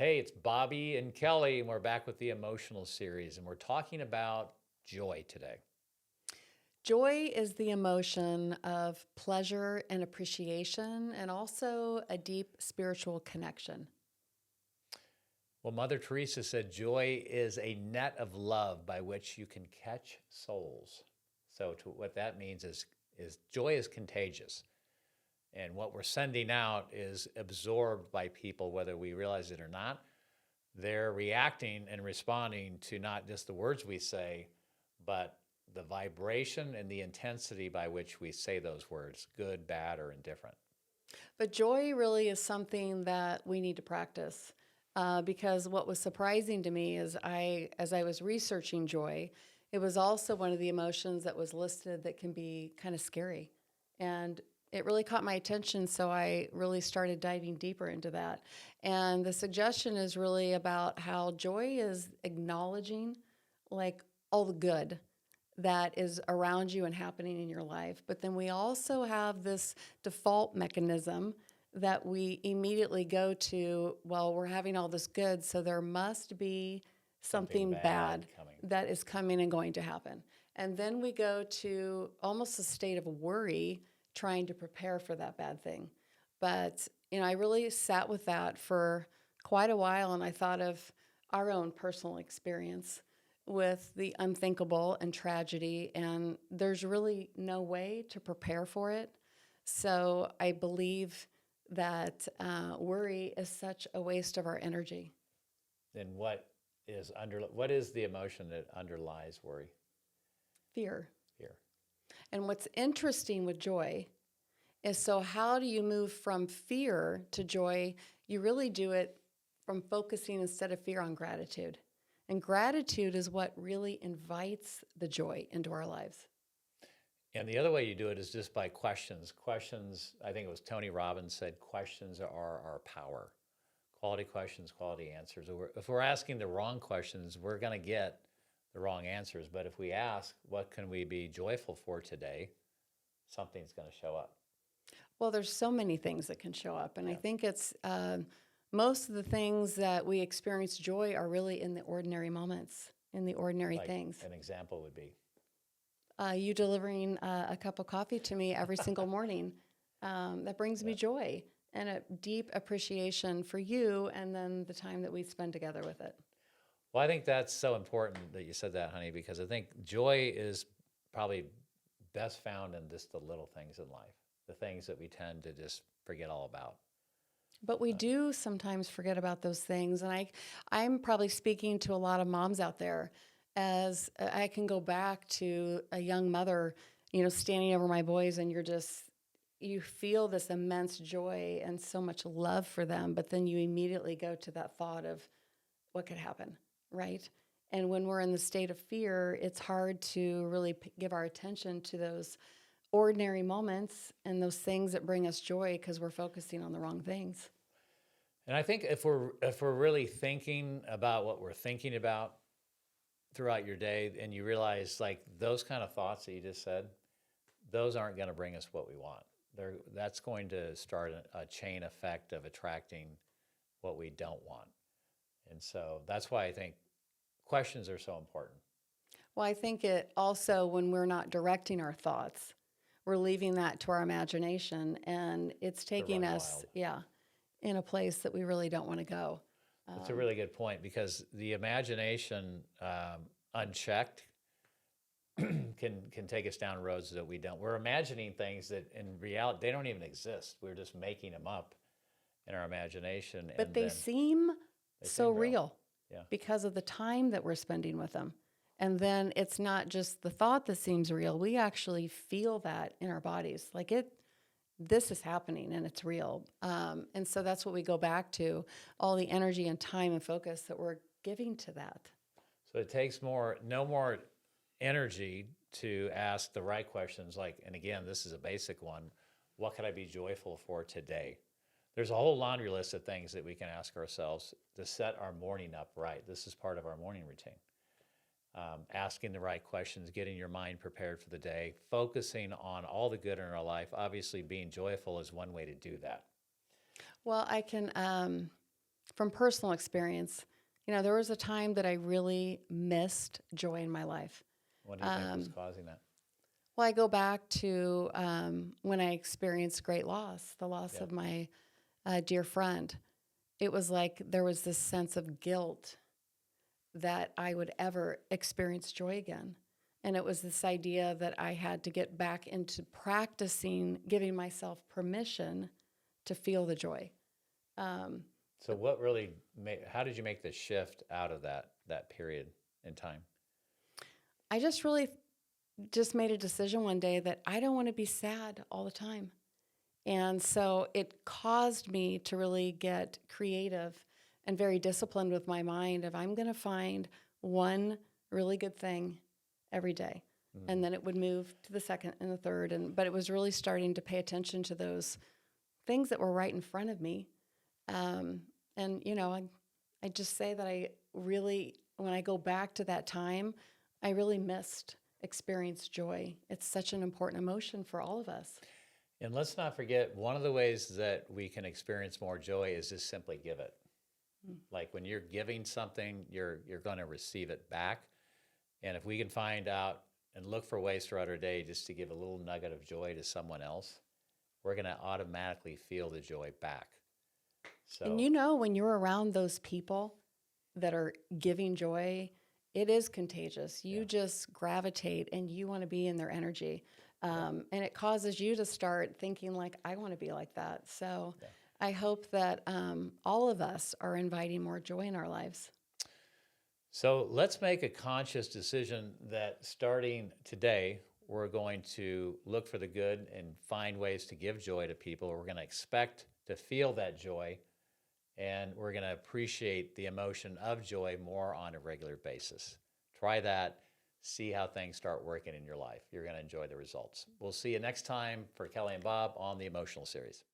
Hey, it's Bobby and Kelly, and we're back with the emotional series, and we're talking about joy today. Joy is the emotion of pleasure and appreciation, and also a deep spiritual connection. Well, Mother Teresa said joy is a net of love by which you can catch souls. So, what that means is joy is contagious, and what we're sending out is absorbed by people, whether we realize it or not. They're reacting and responding to not just the words we say, but the vibration and the intensity by which we say those words, good, bad, or indifferent. But joy really is something that we need to practice. Because what was surprising to me is as I was researching joy, it was also one of the emotions that was listed that can be kind of scary. And it really caught my attention, so I really started diving deeper into that. And the suggestion is really about how joy is acknowledging like all the good that is around you and happening in your life. But then we also have this default mechanism that we immediately go to, well, we're having all this good, so there must be Something something bad bad coming. that is coming and going to happen. And then we go to almost a state of worry, trying to prepare for that bad thing. But, I really sat with that for quite a while, and I thought of our own personal experience with the unthinkable and tragedy, and there's really no way to prepare for it. So I believe that worry is such a waste of our energy. Then what is the emotion that underlies worry? Fear. Fear. And what's interesting with joy is, so how do you move from fear to joy? You really do it from focusing instead of fear on gratitude. And gratitude is what really invites the joy into our lives. And the other way you do it is just by questions. Questions, I think it was Tony Robbins said, questions are our power. Quality questions, quality answers. If we're asking the wrong questions, we're going to get the wrong answers. But if we ask, what can we be joyful for today? Something's going to show up. Well, there's so many things that can show up, and I Yeah. think it's most of the things that we experience joy are really in the ordinary moments, in the ordinary Like things. an example would be, You delivering a cup of coffee to me every single morning, that brings me yeah. joy and a deep appreciation for you, and then the time that we spend together with it. Well, I think that's so important that you said that, honey, because I think joy is probably best found in just the little things in life, the things that we tend to just forget all about. But we Uh, do sometimes forget about those things. And I'm probably speaking to a lot of moms out there, as I can go back to a young mother, standing over my boys, and you feel this immense joy and so much love for them. But then you immediately go to that thought of what could happen, right? And when we're in the state of fear, it's hard to really give our attention to those ordinary moments and those things that bring us joy, because we're focusing on the wrong things. and I think if we're really thinking about what we're thinking about throughout your day, and you realize like those kind of thoughts that you just said, those aren't going to bring us what we want. That's going to start a chain effect of attracting what we don't want. And so that's why I think questions are so important. Well, I think it also, when we're not directing our thoughts, we're leaving that to our imagination, and it's To taking run us, wild. yeah, in a place that we really don't want to go. It's a Um, really good point because the imagination, unchecked, can take us down roads that we don't. We're imagining things that in reality they don't even exist. We're just making them up in our imagination, but and they then seem they so seem real. real Yeah. because of the time that we're spending with them. And then it's not just the thought that seems real. We actually feel that in our bodies. This is happening and it's real. And so that's what we go back to, all the energy and time and focus that we're giving to that. So it takes no more energy to ask the right questions. Like, and again, this is a basic one. What could I be joyful for today? There's a whole laundry list of things that we can ask ourselves to set our morning up right. This is part of our morning routine. Asking the right questions, getting your mind prepared for the day, focusing on all the good in our life. Obviously, being joyful is one way to do that. Well, I can from personal experience, there was a time that I really missed joy in my life. What do you think was causing that? Well, I go back to when I experienced great loss, the loss Yeah. of my dear friend. It was like there was this sense of guilt that I would ever experience joy again. And it was this idea that I had to get back into practicing giving myself permission to feel the joy. Um, So what really made, how did you make the shift out of that period in time? I just really just made a decision one day that I don't want to be sad all the time. And so it caused me to really get creative and very disciplined with my mind of I'm going to find one really good thing every day. And then it would move to the second and the third but it was really starting to pay attention to those things that were right in front of me. And I just say that I really, when I go back to that time, I really missed experience joy. It's such an important emotion for all of us. And let's not forget, one of the ways that we can experience more joy is just simply give it. Like when you're giving something, you're going to receive it back. And if we can find out and look for ways throughout our day just to give a little nugget of joy to someone else, we're going to automatically feel the joy back. And So when you're around those people that are giving joy, it is contagious. You yeah, just gravitate and you want to be in their energy. And it causes you to start thinking like, I want to be like that. So yeah. I hope that all of us are inviting more joy in our lives. So let's make a conscious decision that starting today, we're going to look for the good and find ways to give joy to people. We're going to expect to feel that joy, and we're going to appreciate the emotion of joy more on a regular basis. Try that. See how things start working in your life. You're going to enjoy the results. We'll see you next time for Kelly and Bob on the Emotional Series.